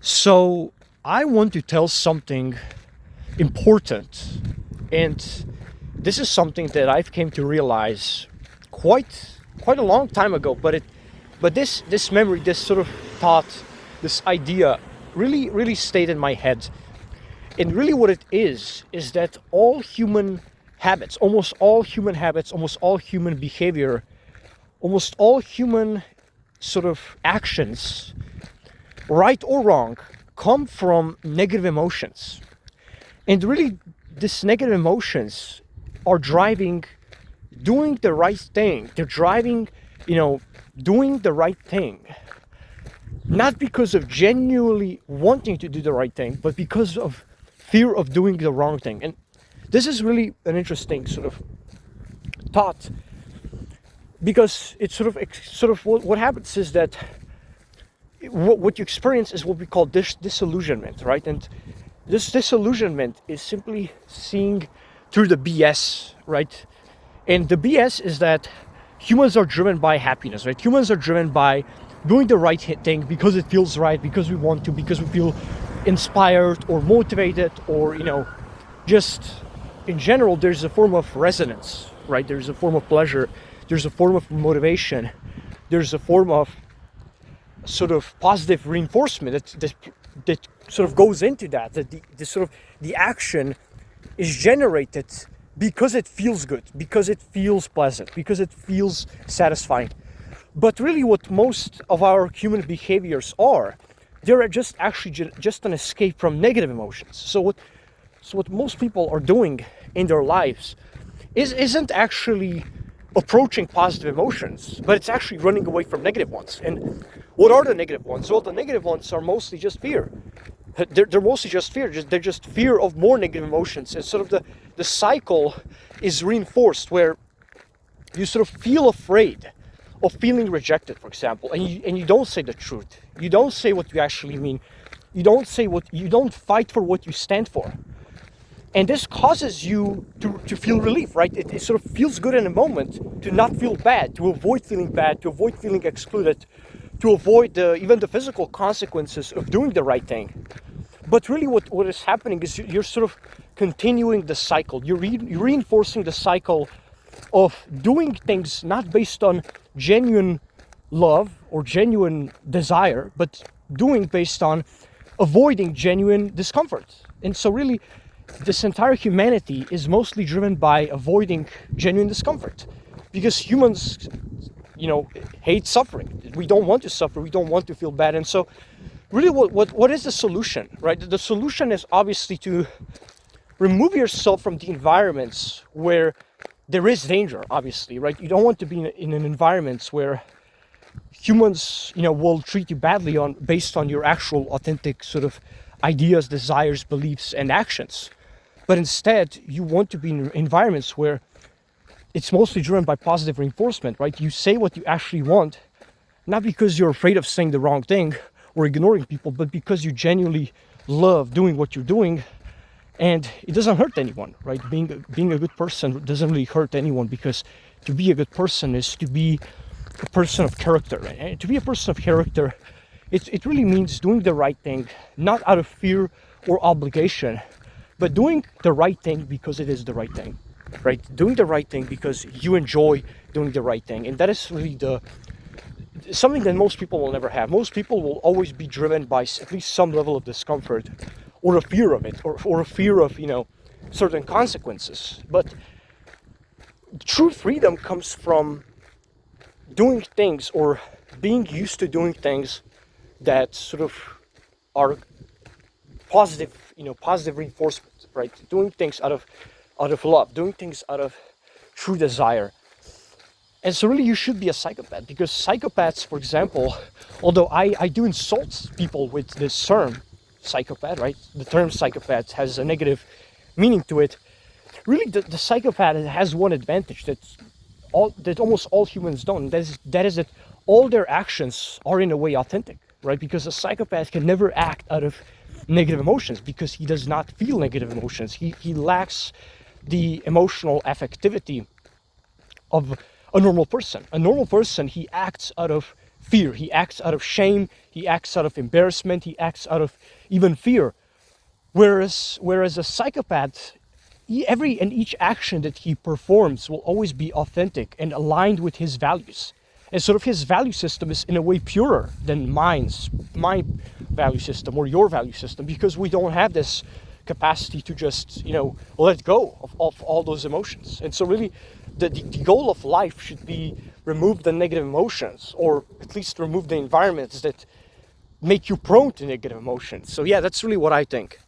So I want to tell something important, and this is something that I've came to realize quite a long time ago. But this memory, this sort of thought, this idea, really stayed in my head. And really, what it is that all human habits, almost all human behavior, almost all human sort of actions, right or wrong, come from negative emotions. And really, these negative emotions are driving doing the right thing. They're driving, doing the right thing. Not because of genuinely wanting to do the right thing, but because of fear of doing the wrong thing. And this is really an interesting sort of thought, because it's sort of what happens is that what you experience is what we call disillusionment, right? And this disillusionment is simply seeing through the BS, right? And the BS is that humans are driven by happiness, right? Humans are driven by doing the right thing because it feels right, because we want to, because we feel inspired or motivated, or just in general, there's a form of resonance, right? There's a form of pleasure, there's a form of motivation, there's a form of sort of positive reinforcement that sort of goes into that the action is generated because it feels good, because it feels pleasant, because it feels satisfying. But really, what most of our human behaviors are, they're just actually just an escape from negative emotions. So what most people are doing in their lives isn't actually approaching positive emotions, but it's actually running away from negative ones. And what are the negative ones? Well, the negative ones are mostly just fear. They're mostly just fear. They're just fear of more negative emotions. And sort of the cycle is reinforced, where you sort of feel afraid of feeling rejected, for example, and you don't say the truth. You don't say what you actually mean. You don't fight for what you stand for. And this causes you to feel relief, right? It sort of feels good in a moment to not feel bad, to avoid feeling bad, to avoid feeling excluded, to avoid even the physical consequences of doing the right thing. But really what is happening is you're sort of continuing the cycle. You're reinforcing the cycle of doing things not based on genuine love or genuine desire, but doing based on avoiding genuine discomfort. And so really, this entire humanity is mostly driven by avoiding genuine discomfort, because humans, hate suffering. We don't want to suffer. We don't want to feel bad. And so really, what is the solution, right? The solution is obviously to remove yourself from the environments where there is danger, obviously, right? You don't want to be in an environments where humans, will treat you badly based on your actual authentic sort of ideas, desires, beliefs, and actions. But instead, you want to be in environments where it's mostly driven by positive reinforcement, right? You say what you actually want, not because you're afraid of saying the wrong thing or ignoring people, but because you genuinely love doing what you're doing, and it doesn't hurt anyone, right? Being a good person doesn't really hurt anyone, because to be a good person is to be a person of character. Right? And to be a person of character, it really means doing the right thing, not out of fear or obligation, but doing the right thing because it is the right thing, right? Doing the right thing because you enjoy doing the right thing. And that is really something that most people will never have. Most people will always be driven by at least some level of discomfort, or a fear of it, or a fear of, certain consequences. But true freedom comes from doing things, or being used to doing things that sort of are positive, positive reinforcement, right? Doing things out of love, doing things out of true desire. And so really, you should be a psychopath, because psychopaths, for example, although I do insult people with this term, psychopath, right? The term psychopath has a negative meaning to it. Really, the psychopath has one advantage that almost all humans don't. And that is that all their actions are in a way authentic, right? Because a psychopath can never act out of negative emotions, because he does not feel negative emotions. He lacks the emotional affectivity of a normal person. A normal person, he acts out of fear. He acts out of shame. He acts out of embarrassment. He acts out of even fear. Whereas a psychopath, every and each action that he performs will always be authentic and aligned with his values. And sort of his value system is in a way purer than my value system or your value system, because we don't have this capacity to just, let go of all those emotions. And so really the goal of life should be remove the negative emotions, or at least remove the environments that make you prone to negative emotions. So yeah, that's really what I think.